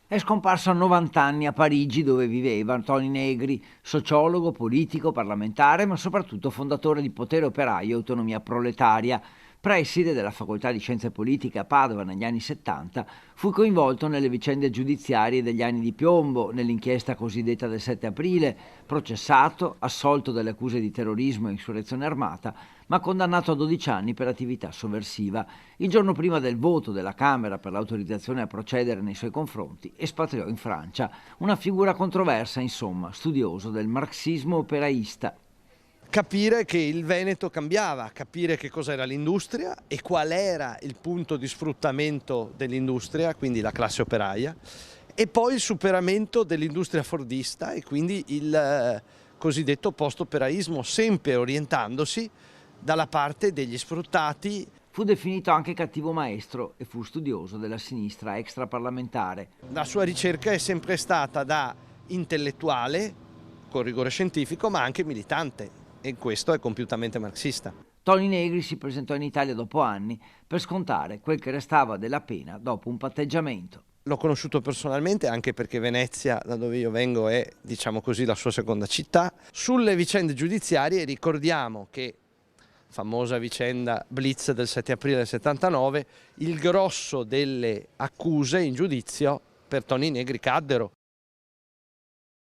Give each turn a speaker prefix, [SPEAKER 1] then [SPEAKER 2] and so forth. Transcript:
[SPEAKER 1] È scomparso a 90 anni a Parigi, dove viveva Toni Negri, sociologo, politico, parlamentare, ma soprattutto fondatore di Potere Operaio e Autonomia Proletaria. Preside della Facoltà di Scienze Politiche a Padova negli anni 70, fu coinvolto nelle vicende giudiziarie degli anni di piombo, nell'inchiesta cosiddetta del 7 aprile, processato, assolto dalle accuse di terrorismo e insurrezione armata, ma condannato a 12 anni per attività sovversiva. Il giorno prima del voto della Camera per l'autorizzazione a procedere nei suoi confronti, espatriò in Francia. Una figura controversa, insomma, studioso del marxismo operaista.
[SPEAKER 2] Capire che il Veneto cambiava, capire che cos'era l'industria e qual era il punto di sfruttamento dell'industria, quindi la classe operaia, e poi il superamento dell'industria fordista e quindi il cosiddetto post-operaismo, sempre orientandosi dalla parte degli sfruttati.
[SPEAKER 1] Fu definito anche cattivo maestro e fu studioso della sinistra extraparlamentare.
[SPEAKER 2] La sua ricerca è sempre stata da intellettuale, con rigore scientifico, ma anche militante, e questo è compiutamente marxista.
[SPEAKER 1] Toni Negri si presentò in Italia dopo anni per scontare quel che restava della pena dopo un patteggiamento.
[SPEAKER 2] L'ho conosciuto personalmente anche perché Venezia, da dove io vengo, è, diciamo così, la sua seconda città. Sulle vicende giudiziarie ricordiamo che, famosa vicenda Blitz del 7 aprile del 79, il grosso delle accuse in giudizio per Toni Negri caddero.